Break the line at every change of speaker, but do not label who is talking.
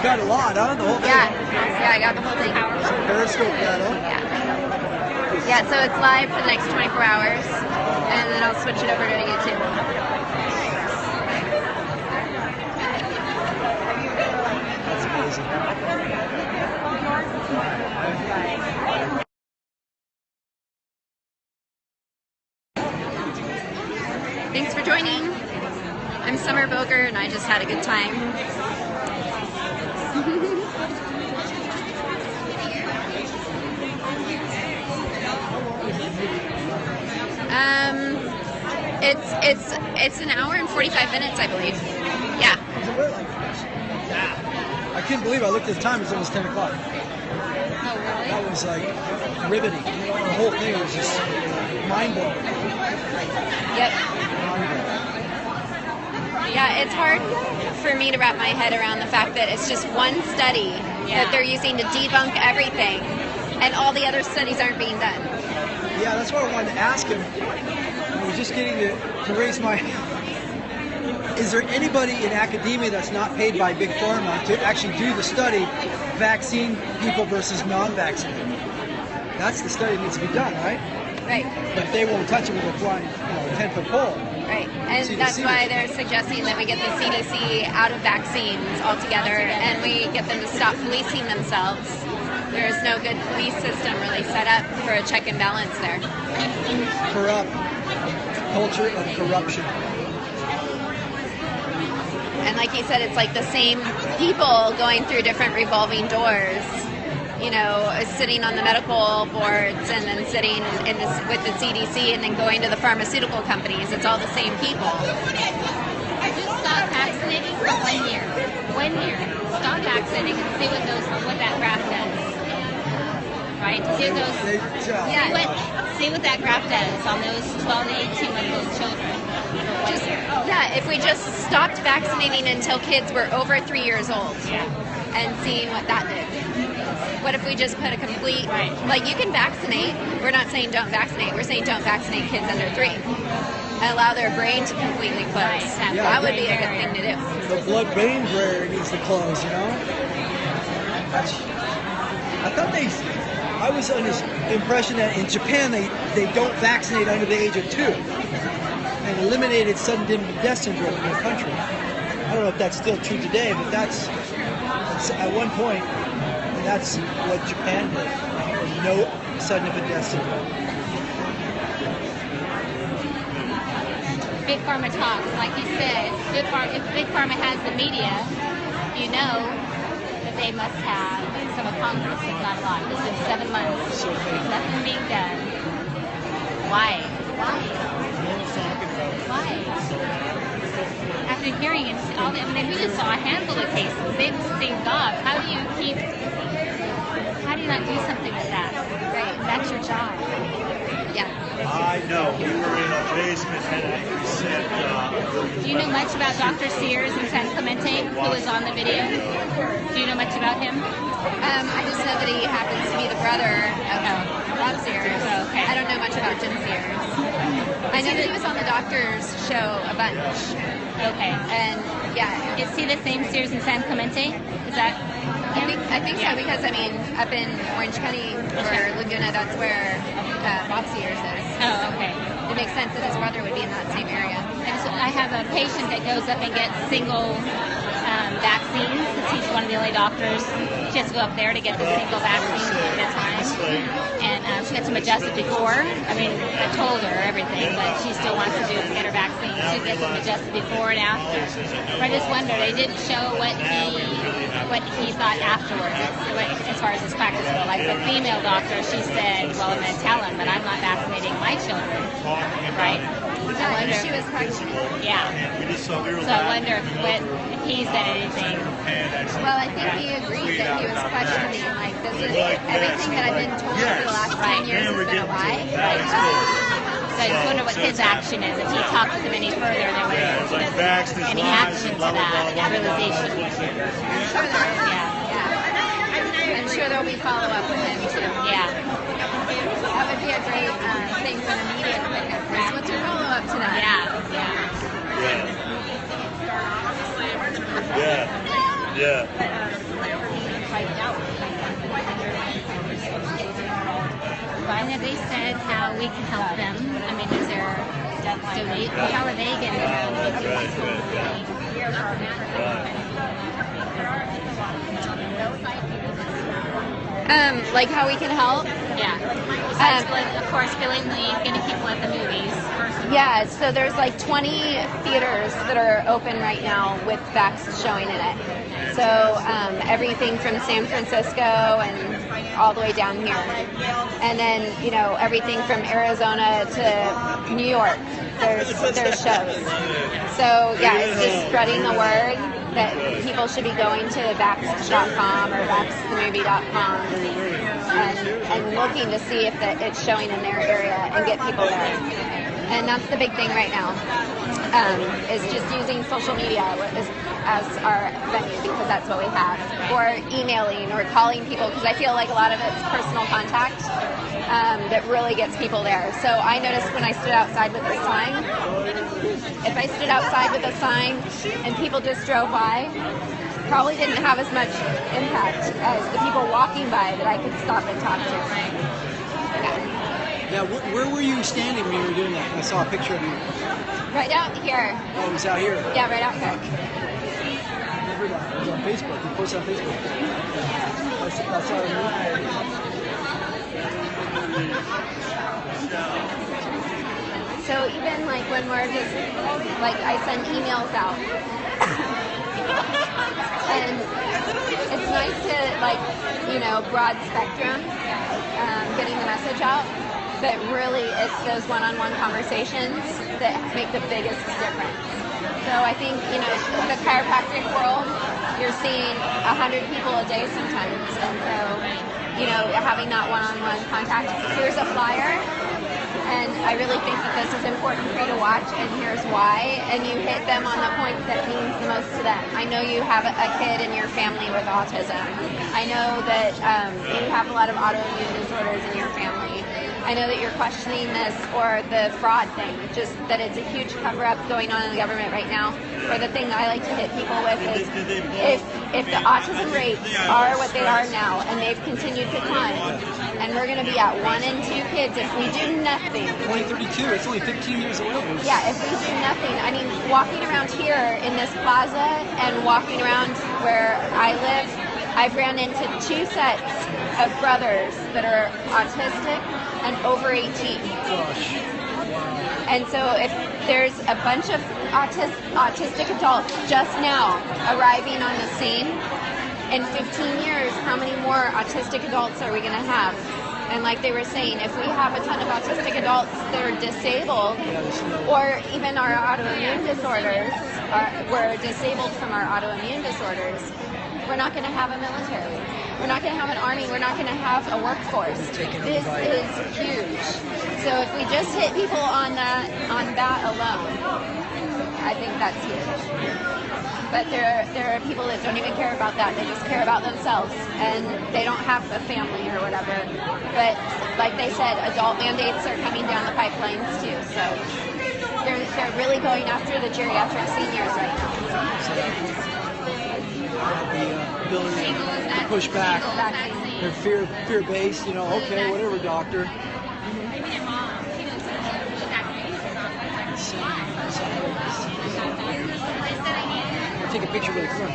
got a lot, huh? The whole thing.
Yeah, I got the whole thing.
Periscope that, huh?
Yeah, so it's live for the next 24 hours, and then I'll switch it over to YouTube.
That's amazing.
Thanks for joining. I'm Summer Boger, and I just had a good time. It's an hour and 45 minutes, I believe. Yeah.
I couldn't believe it. I looked at the time, it's almost 10 o'clock.
Oh, really?
That was like riveting. The whole thing was just mind-blowing.
Yep. Yeah, it's hard for me to wrap my head around the fact that it's just one study that they're using to debunk everything, and all the other studies aren't being done.
Yeah, that's what I wanted to ask him. I was just getting to raise my... Is there anybody in academia that's not paid by Big Pharma to actually do the study, vaccine people versus non-vaccinated? That's the study that needs to be done, right?
Right.
But they won't touch it with a flying, 10-foot pole.
Right, and that's why they're suggesting that we get the CDC out of vaccines altogether, and we get them to stop policing themselves. There is no good police system really set up for a check and balance there.
Corrupt. Culture of corruption.
And like you said, it's like the same people going through different revolving doors. Sitting on the medical boards and then sitting with the CDC and then going to the pharmaceutical companies. It's all the same people.
Just stop vaccinating for 1 year. 1 year. Stop vaccinating and see what that graph does. Right? See what that graph does on those 12 to 18-month-old children.
If we just stopped vaccinating until kids were over 3 years old and seeing what that did. What if we just put a complete, like you can vaccinate, we're not saying don't vaccinate, we're saying don't vaccinate kids under 3. And allow their brain to completely close. That would be a good thing to do.
The blood-brain barrier needs to close, I was under the impression that in Japan they don't vaccinate under the age of 2 and eliminated sudden death syndrome in their country. I don't know if that's still true today, but that's at one point. That's what Japan did. No sudden death syndrome.
Big Pharma talks, like you said. If Big Pharma has the media, you know that they must have some of Congress, if not a lot. It's been 7 months. Nothing being done. Why? After hearing it, we just saw a handful of cases. They've seen dogs. How do you not do something like that? Right. That's your job. Yeah.
I know. We were in a basement and we said...
do you know much about Dr. Sears in San Clemente, who was on the video? Do you know much about him?
I just know that he happens to be the brother of Bob Sears.
Oh, okay.
I don't know much about Jim Sears. I know that he was on the doctor's show a bunch.
Okay.
And
is he the same Sears in San Clemente? Is that?
I think so, because up in Orange County or Laguna, that's where Bob Sears is.
Oh, okay.
It makes sense that his brother would be in that same area.
And so I have a patient that goes up and gets single vaccines, because he's one of the only doctors. She has to go up there to get the single vaccine at a time. And she gets them adjusted before. I told her everything, but she still wants to get her vaccine. She gets them adjusted before and after. But I just wondered, they didn't show what he thought afterwards, as far as his practice goes. Like the female doctor, she said, well, I'm going to tell him that I'm not vaccinating my children. Right? I wonder
she was practicing.
Yeah. So I wonder if he said anything.
Well, I think he agreed that he was questioning, like, this is everything that I've been told for the last 10 years has been a lie. So I just wonder what his action is. If he talked with him any further, there was any action to that realization. I'm sure there'll be follow-up with him, too.
Yeah.
That would be a great thing for the media to pick up. What's your follow-up to that?
Yeah.
And have they said how we can help them? I mean, is there donate? How are they getting around?
Like how we can help.
Yeah. Besides, of course, getting people at the movies.
Yeah, so there's like 20 theaters that are open right now with Vax showing in it. So everything from San Francisco and all the way down here. And then, you know, everything from Arizona to New York. There's shows. So yeah, it's just spreading the word that people should be going to Vax.com or VaxTheMovie.com and looking to see if it's showing in their area and get people there. And that's the big thing right now, is just using social media as our venue, because that's what we have, or emailing or calling people, because I feel like a lot of it's personal contact that really gets people there. So I noticed when I stood outside with a sign, if I stood outside with a sign and people just drove by, probably didn't have as much impact as the people walking by that I could stop and talk to.
Yeah, where were you standing when you were doing that? I saw a picture of you.
Right out here.
Oh, it was out here.
Yeah, right out here.
I remember that. It was on Facebook. You posted on Facebook. That's how I remember.
So even like when we're just, like I send emails out. And it's nice to, like, you know, broad spectrum, getting the message out. But really, it's those one-on-one conversations that make the biggest difference. So I think, you know, the chiropractic world, you're seeing 100 people a day sometimes. And so, you know, having that one-on-one contact. Here's a flyer, and I really think that this is important for you to watch, and here's why. And you hit them on the point that means the most to them. I know you have a kid in your family with autism. I know that you have a lot of autoimmune disorders in your family. I know that you're questioning this, or the fraud thing, just that it's a huge cover-up going on in the government right now. Or the thing I like to hit people with is, if the autism rates are what they are now, and they've continued to climb, and we're going to be at 1 in 2 kids if we do nothing.
2032, it's only 15 years away.
Yeah, if we do nothing. I mean, walking around here in this plaza and walking around where I live, I've ran into 2 sets of brothers that are autistic and over 18.
Gosh.
And so if there's a bunch of autistic adults just now arriving on the scene, in 15 years, how many more autistic adults are we going to have? And like they were saying, if we have a ton of autistic adults that are disabled, or even our autoimmune disorders, we're disabled from our autoimmune disorders, we're not going to have a military. We're not going to have an army. We're not going to have a workforce. This is huge. So if we just hit people on that alone, I think that's huge. But there are people that don't even care about that. They just care about themselves, and they don't have a family or whatever. But like they said, adult mandates are coming down the pipelines too. So they're really going after the geriatric seniors right now.
The ability to push back. They're fear-based, you know, okay, whatever, doctor. I'll take a picture really quick.